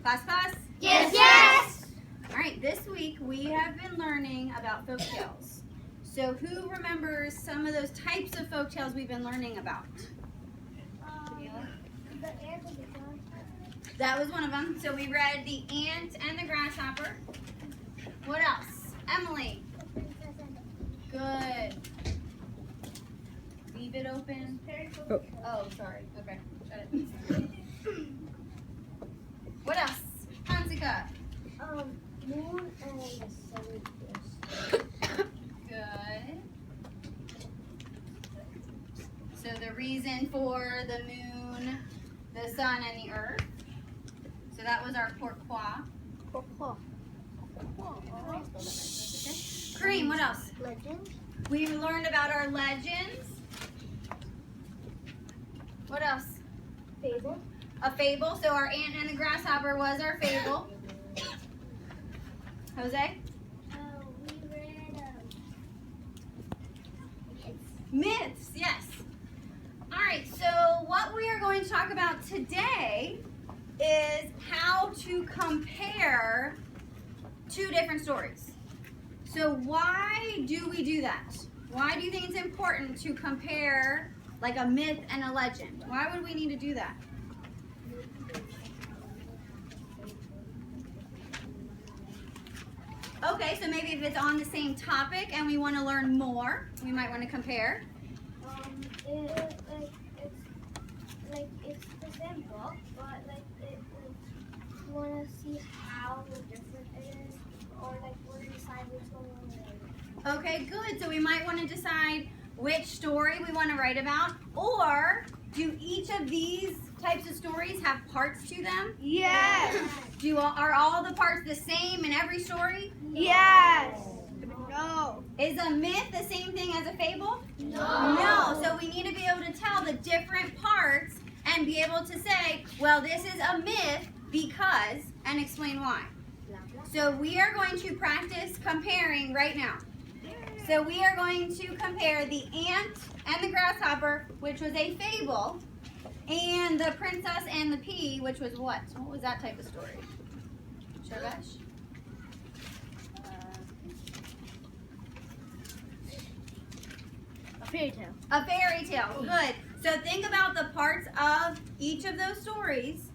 Pass? Yes, yes. All right, this week we have been learning about folk tales. So who remembers some of those types of folk tales we've been learning about? The ant and the grasshopper. That was one of them. So we read the ant and the grasshopper. What else? Emily. The princess and the Good. Leave it open. Oh, sorry. Okay. Shut it. What else? Hansika. moon and the sun. Good. So the reason for the moon, the sun, and the earth. So that was our pourquoi. Kareem, what else? Legend. We learned about our legends. What else? Fable. A fable. So our ant and the grasshopper was our fable. Jose? We read Myths, yes. All right, so what we are going to talk about today is how to compare two different stories. So why do we do that? Why do you think it's important to compare like a myth and a legend? Why would we need to do that? Okay, so maybe if it's on the same topic and we want to learn more, we might want to compare. It's the same book, but you want to see how different it is, or want to decide which one we want to write. Okay, good. So we might want to decide which story we want to write about, or do each of these types of stories have parts to them? Yes. Are all the parts the same in every story? Yes. No. Is a myth the same thing as a fable? No. No. So we need to be able to tell the different parts and be able to say, well, this is a myth because, and explain why. So we are going to practice comparing right now. So we are going to compare the ant and the grasshopper, which was a fable, and the princess and the pea, which was what? What was that type of story? Shogash? A fairy tale. A fairy tale. Good. So think about the parts of each of those stories,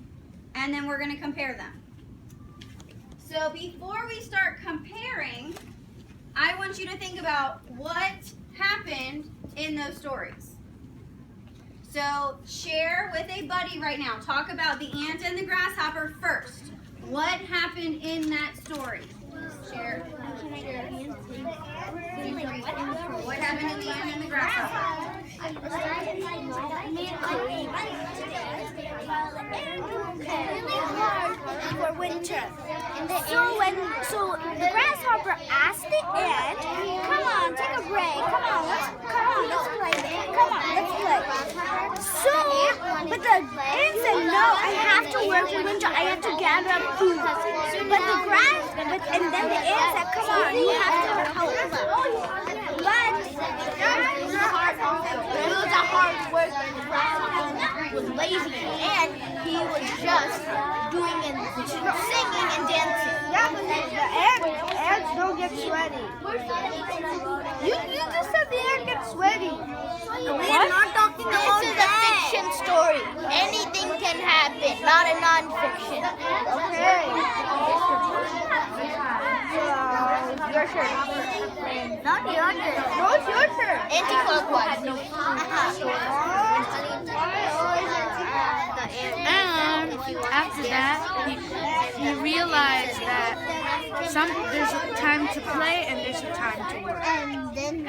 and then we're going to compare them. So before we start comparing, I want you to think about what happened in those stories. So share with a buddy right now. Talk about the ant and the grasshopper first. What happened in that story? Share. What happened in the ant and the grasshopper? Really hard for winter. So the grasshopper asked the ant, "Come on, take a break. Come on, let's play. Come on, let's play." So, but the ant said, "No, I have to work for winter. I have to gather up food." And then the ant said, "Come on, you have to help." But it was a hard work. The grasshopper was lazy, and he was just doing and singing and dancing. Yeah, but the ants don't get sweaty. You just said the ant gets sweaty. We are not talking about this is a fiction story. Anything can happen, not a non-fiction. Okay. Your turn. Not your turn. No, it's your turn. Anti-clockwise. And after that, he realized that there's a time to play and there's a time to work. And then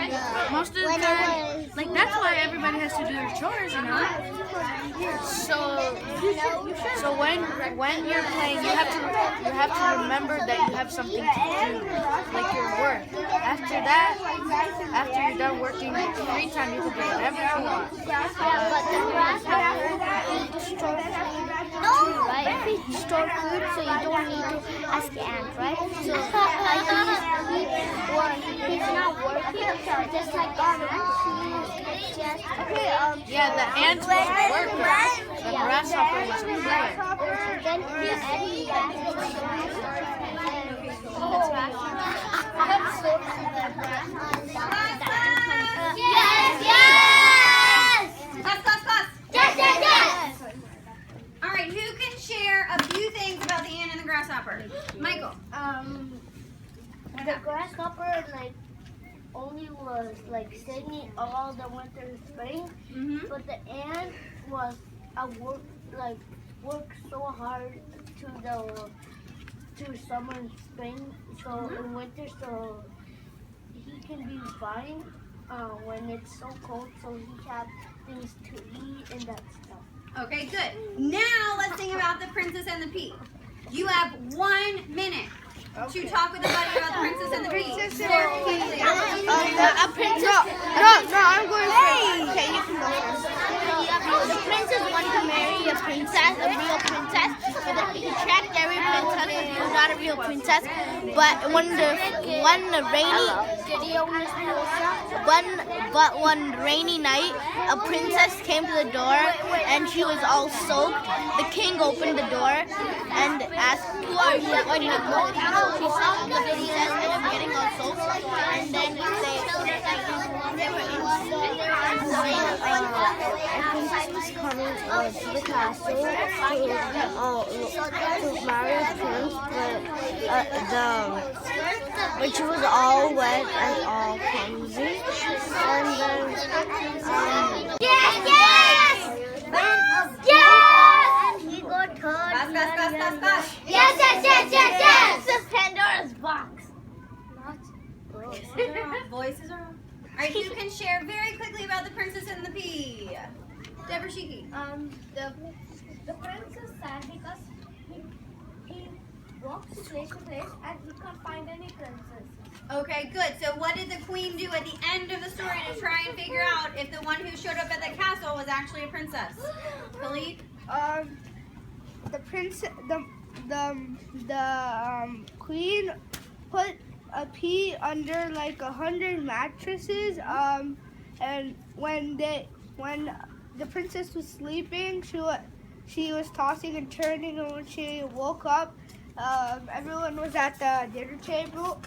Most of the time, that's why everybody has to do their chores, you know. So when you're playing, you have to remember that you have something to do, like your work. After that, after you're done working, free time, you can do whatever you want. But the grasshopper eats store food too, right? It eats store food, so you don't need to ask ant, right? So he's not working, just like the ant. He's just Yeah, the ant was a worker. The grasshopper was a player. then he Yes! All right, who can share a few things about the ant and the grasshopper? Michael. The grasshopper only was singing all the winter and spring, but the ant was worked so hard to summer and spring, so in winter, so he can be fine when it's so cold, so he have things to eat and that stuff. Okay, good. Now let's think about the Princess and the Pea. You have 1 minute to talk with a buddy about the Princess and the Pea. Very quickly. A princess. No, I'm going first. Okay, you can go first. The princess wanted to marry a princess, a real princess, but he tracked every princess who was not a real princess. But one rainy night, a princess came to the door and she was all soaked. The king opened the door and asked, "Who are you?" When you go to she saw the princess and I'm getting all soaked, and then they were was coming to the castle to marry a prince, but she was all wet and all clumsy. And then and he got hurt. Fast. Yes. This is Pandora's box. Voices are on. All right, you can share very quickly about the Princess and the Pea. Deborah Shiki. The prince is sad because he walks place to place and he can't find any princess. Okay, good. So what did the queen do at the end of the story to try and figure out if the one who showed up at the castle was actually a princess? Khalid? The queen put a pea under 100 mattresses. And when the princess was sleeping, she was tossing and turning, and when she woke up, everyone was at the dinner table.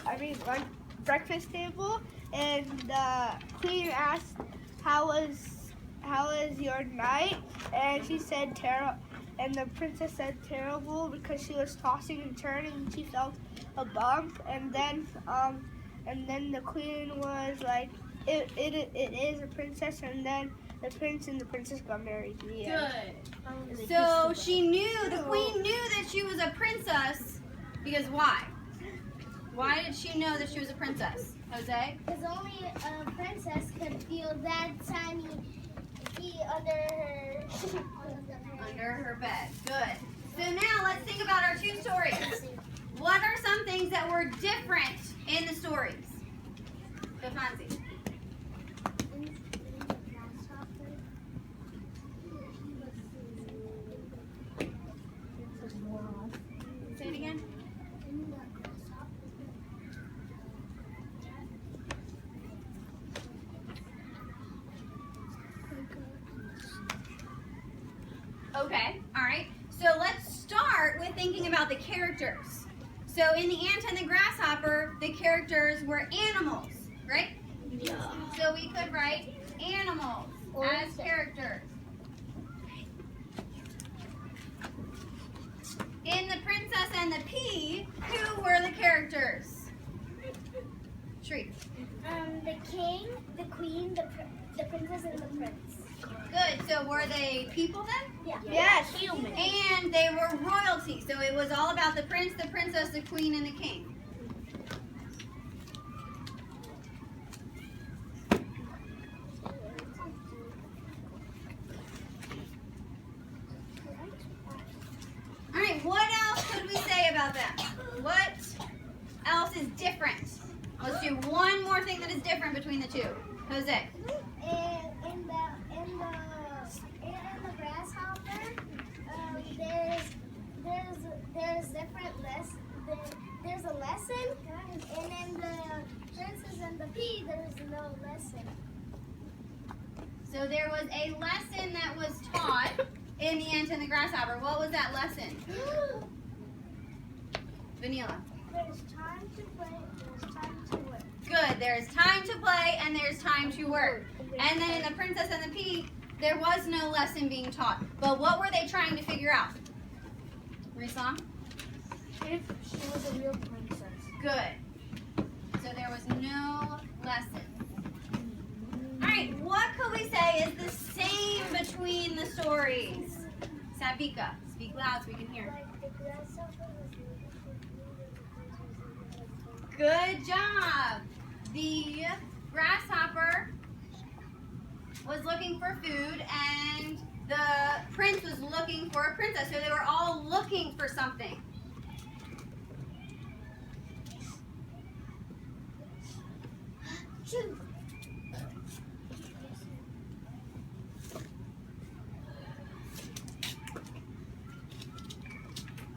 Breakfast table, and the queen asked, "How was your night?" And she said, "Terrible." And the princess said, "Terrible," because she was tossing and turning and she felt a bump. And then the queen was like, "It is a princess." And then the prince and the princess got married. Yeah. Good. So the queen knew that she was a princess because why? Why did she know that she was a princess? Jose? Because only a princess could feel that tiny pea Under her bed. Good. So now let's think about our two stories. What are some things that were different in the stories? Defansi. Say it again. Okay, all right. So let's start with thinking about the characters. So in The Ant and the Grasshopper, the characters were animals, right? Yeah. So we could write animals as characters. In The Princess and the Pea, who were the characters? Shriek. The king, the queen, the princess, and the prince. Good. So were they people then? Yeah. Yes. Human. And they were royalty. So it was all about the prince, the princess, the queen, and the king. All right, what else could we say about them? What else is different? Let's do one more thing that is different between too. Jose. In the grasshopper, there's different lessons. There's a lesson, and in the princess and the pea, there's no lesson. So there was a lesson that was taught in the ant and the grasshopper. What was that lesson? Vanilla. There's time to play, there's time to work. Good. There's time to play and there's time to work. And then in the Princess and the Pea, there was no lesson being taught. But what were they trying to figure out? Rislam? If she was a real princess. Good. So there was no lesson. All right. What could we say is the same between the stories? Savika, speak loud so we can hear. Like the grasshopper was looking for food. Good job. The grasshopper was looking for food and the prince was looking for a princess. So they were all looking for something.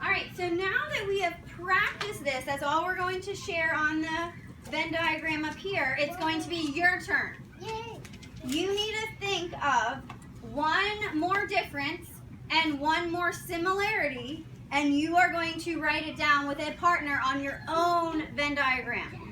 All right, so now that we have practiced this, that's all we're going to share on the Venn diagram up here. It's going to be your turn. Yay! You need to think of one more difference and one more similarity, and you are going to write it down with a partner on your own Venn diagram.